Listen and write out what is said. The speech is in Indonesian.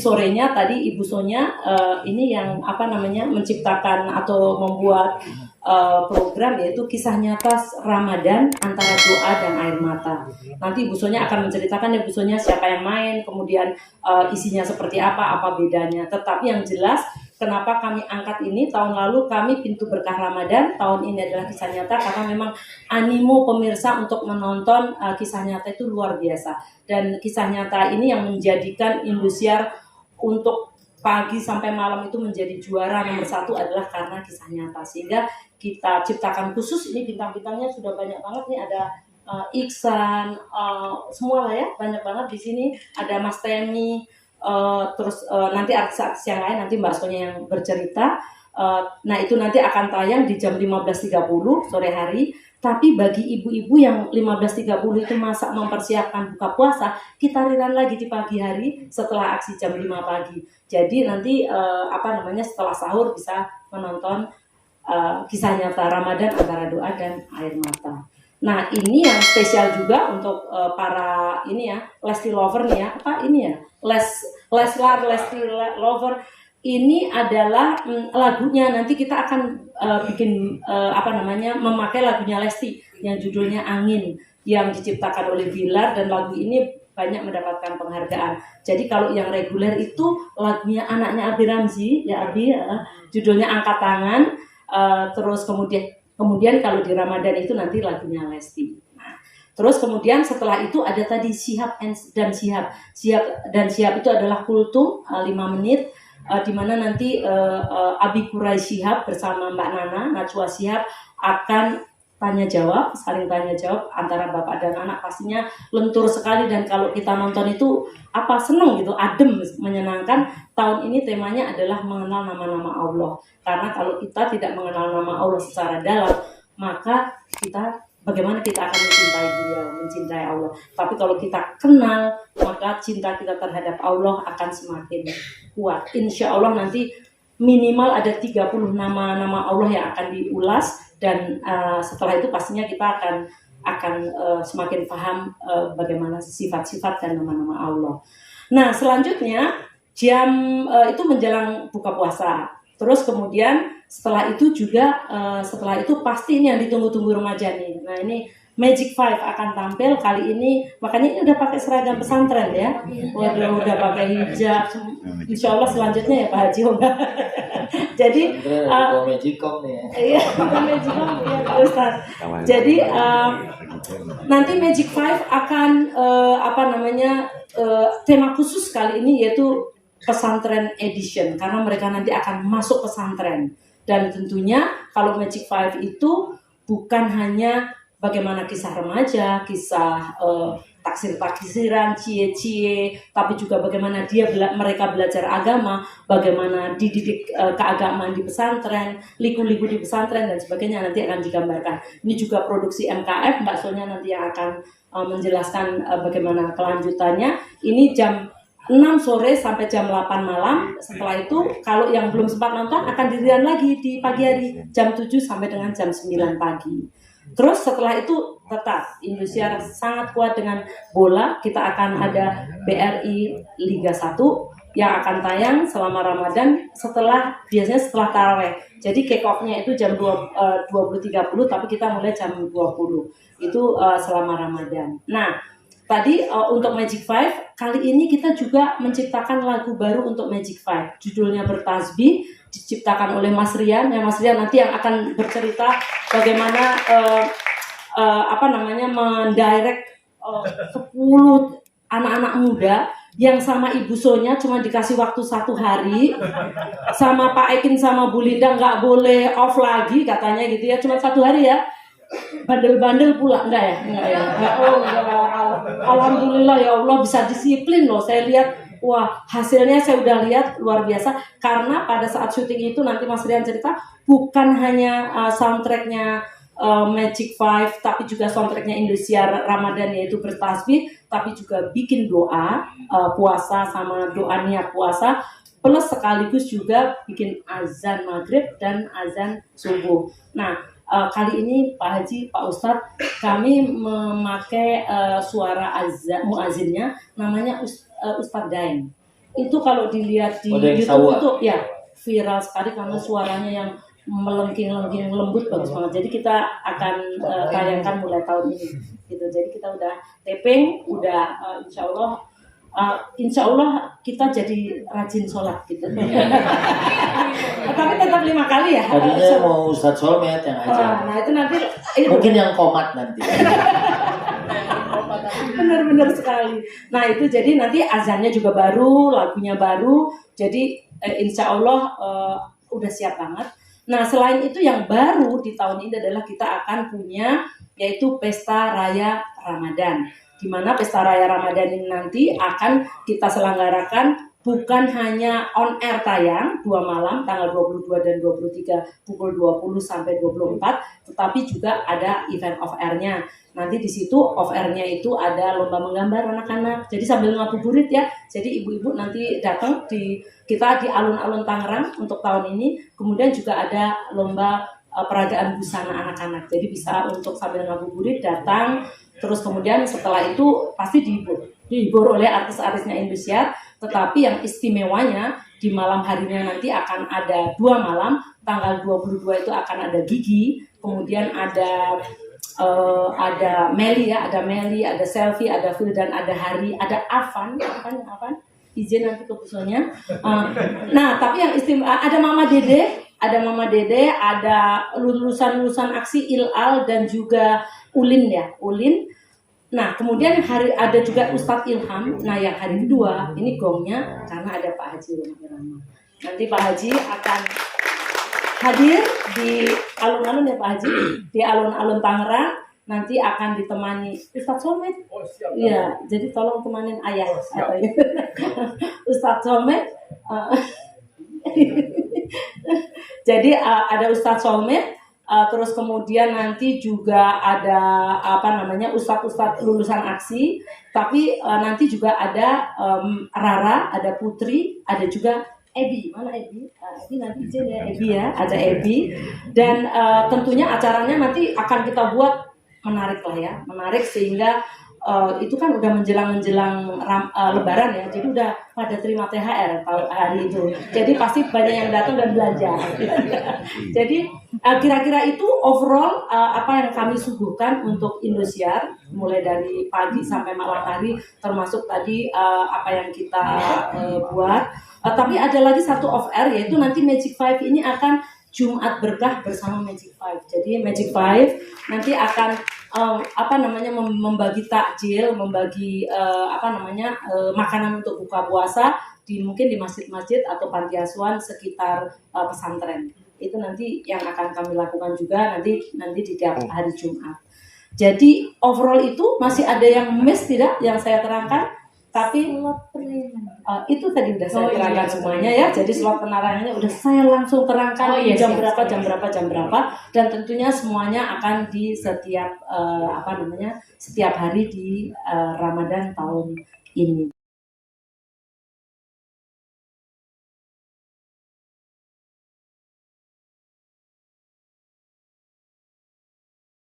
sorenya tadi Ibu Sonya ini yang menciptakan atau membuat program, yaitu kisah nyata Ramadan antara doa dan air mata. Nanti Ibu Sonya akan menceritakan ya, Ibu Sonya siapa yang main, kemudian isinya seperti apa bedanya. Tetapi yang jelas kenapa kami angkat ini, tahun lalu kami Pintu Berkah Ramadan, tahun ini adalah kisah nyata karena memang animo pemirsa untuk menonton kisah nyata itu luar biasa. Dan kisah nyata ini yang menjadikan Indosiar untuk pagi sampai malam itu menjadi juara nomor 1 adalah karena kisah nyata. Sehingga kita ciptakan khusus, ini bintang-bintangnya sudah banyak banget nih, ada Iksan, semua lah ya, banyak banget di sini. Ada Mas Temi, terus nanti artis-artis yang lain, nanti Mbak Sonya yang bercerita. Nah itu nanti akan tayang di jam 15.30 sore hari. Tapi bagi ibu-ibu yang 15.30 itu masak mempersiapkan buka puasa, kita rerun lagi di pagi hari setelah aksi jam 5 pagi. Jadi nanti setelah sahur bisa menonton kisah nyata Ramadan antara doa dan air mata. Nah ini yang spesial juga untuk para ini ya, Lesti Lover nih ya, Leslar Lesti Lover. Ini adalah lagunya, nanti kita akan memakai lagunya Lesti yang judulnya Angin, yang diciptakan oleh Bilar, dan lagu ini banyak mendapatkan penghargaan. Jadi kalau yang reguler itu lagunya anaknya Abi Ramzi, ya Abi, judulnya Angkat Tangan. Terus kemudian kalau di Ramadan itu nanti lagunya Lesti. Nah, terus kemudian setelah itu ada tadi Sihab dan Sihab. Sihab itu adalah kultum 5 menit. Di mana nanti Abi Kurai Shihab bersama Mbak Nana Najwa Shihab akan saling tanya jawab antara bapak dan anak. Pastinya lentur sekali, dan kalau kita nonton itu seneng gitu, adem, menyenangkan. Tahun ini temanya adalah mengenal nama-nama Allah, karena kalau kita tidak mengenal nama Allah secara dalam, maka bagaimana kita akan mencintai Beliau, mencintai Allah. Tapi kalau kita kenal, maka cinta kita terhadap Allah akan semakin kuat. Insya Allah nanti minimal ada 30 nama-nama Allah yang akan diulas, dan setelah itu pastinya kita akan semakin paham bagaimana sifat-sifat dan nama-nama Allah. Nah selanjutnya jam itu menjelang buka puasa. Terus kemudian setelah itu pasti ini yang ditunggu-tunggu remaja nih. Nah ini Magic Five akan tampil kali ini, makanya ini udah pakai seragam pesantren ya. Waduh, udah pakai hijab. Insya Allah selanjutnya ya Pak Haji. Jadi Magicom nih ya. Iya, Magicom ya Pak Ustadz. Jadi nanti Magic Five akan tema khusus kali ini yaitu pesantren edition, karena mereka nanti akan masuk pesantren. Dan tentunya kalau Magic Five itu bukan hanya bagaimana kisah remaja, kisah taksir-taksiran, cie-cie, tapi juga bagaimana mereka belajar agama, bagaimana dididik keagamaan di pesantren, liku-liku di pesantren dan sebagainya nanti akan digambarkan. Ini juga produksi MKF, Mbak Sonya nanti yang akan menjelaskan bagaimana kelanjutannya. Ini jam 6 sore sampai jam 8 malam. Setelah itu kalau yang belum sempat nonton akan dirian lagi di pagi hari jam 7 sampai dengan jam 9 pagi. Terus setelah itu tetap Indosiar sangat kuat dengan bola. Kita akan ada BRI Liga 1 yang akan tayang selama Ramadan biasanya setelah taraweh. Jadi kick off-nya itu jam 20.30, tapi kita mulai jam 20. Itu selama Ramadan. Nah, tadi untuk Magic Five, kali ini kita juga menciptakan lagu baru untuk Magic Five. Judulnya Bertasbih, diciptakan oleh Mas Rian. Ya, Mas Rian nanti yang akan bercerita bagaimana mendirect 10 anak-anak muda yang sama Ibu Sonya cuma dikasih waktu 1 hari, sama Pak Ekin sama Bu Linda nggak boleh off lagi katanya gitu ya, cuma 1 hari ya. Bandel-bandel pula enggak ya? Oh enggak. Alhamdulillah ya Allah, bisa disiplin loh. Saya lihat, wah hasilnya saya udah lihat luar biasa. Karena pada saat syuting itu nanti Mas Rian cerita, bukan hanya soundtracknya Magic Five, tapi juga soundtracknya Indosiar Ramadan yaitu Bertasbih, tapi juga bikin doa puasa sama doa niat puasa, plus sekaligus juga bikin azan maghrib dan azan subuh. Nah kali ini Pak Haji, Pak Ustadz, kami memakai suara muazinnya namanya Ustadz Daeng. Itu kalau dilihat di Ada yang YouTube sawah. itu ya viral sekali karena suaranya yang melengking-lengking lembut bagus banget. Jadi kita akan tayangkan mulai tahun ini. Gitu. Jadi kita udah taping, udah insya Allah kita jadi rajin sholat gitu. Tapi tetap 5 kali ya. Tadinya mau Ustadz Solmed yang aja. Nah itu nanti Mungkin yang komat nanti. benar-benar sekali. Nah itu jadi nanti azannya juga baru, lagunya baru. Jadi insya Allah udah siap banget. Nah selain itu yang baru di tahun ini adalah kita akan punya yaitu Pesta Raya Ramadan. Di mana Pesta Raya Ramadan ini nanti akan kita selenggarakan bukan hanya on air tayang 2 malam tanggal 22 dan 23 pukul 20 sampai 24, tetapi juga ada event off air-nya. Nanti di situ off air-nya itu ada lomba menggambar anak-anak. Jadi sambil ngabuburit ya. Jadi ibu-ibu nanti datang kita di alun-alun Tangerang untuk tahun ini. Kemudian juga ada lomba peragaan busana anak-anak. Jadi bisa untuk sambil ngabuburit datang. Terus kemudian setelah itu pasti dihibur oleh artis-artisnya Indosiar. Tetapi yang istimewanya di malam harinya nanti akan ada 2 malam. Tanggal 22 itu akan ada Gigi. Kemudian ada Meli ya, ada Selfie, ada Phil dan ada Hari, ada Avan, izin nanti ke pusonya. Nah, tapi yang istimewa ada Mama Dede, ada lulusan aksi Ilal dan juga Ulin. Nah, kemudian ada juga Ustadz Ilham. Nah, yang hari kedua ini gongnya karena ada Pak Haji Roma Irama. Nanti Pak Haji akan hadir di alun-alun ya Pak Haji, di alun-alun Tangerang. Nanti akan ditemani Ustadz Solmed. Iya, jadi tolong temanin ayah. Ustadz Solmed. Jadi ada Ustadz Solmed. Terus kemudian nanti juga ada Ustadz lulusan aksi. Tapi nanti juga ada Rara, ada Putri, ada juga Ebi, mana Ebi? Ebi nanti izin ya Ebi ya, ada Ebi. Dan tentunya acaranya nanti akan kita buat menarik lah ya, menarik sehingga itu kan udah menjelang Lebaran ya, jadi udah pada terima THR hari itu. Jadi pasti banyak yang datang dan belanja. Jadi kira-kira itu overall apa yang kami suguhkan untuk Indosiar mulai dari pagi sampai malam hari, termasuk tadi apa yang kita buat. Tapi ada lagi satu off air yaitu nanti Magic 5 ini akan Jumat Berkah bersama Magic 5. Jadi Magic 5 nanti akan membagi takjil, membagi makanan untuk buka puasa mungkin di masjid-masjid atau panti asuhan sekitar pesantren. Itu nanti yang akan kami lakukan juga nanti di tiap hari Jumat. Jadi overall itu masih ada yang miss tidak yang saya terangkan? Tapi itu tadi udah saya terangkan semuanya ya. Jadi slot penerangannya udah saya langsung terangkan jam berapa dan tentunya semuanya akan di setiap hari di Ramadan tahun ini.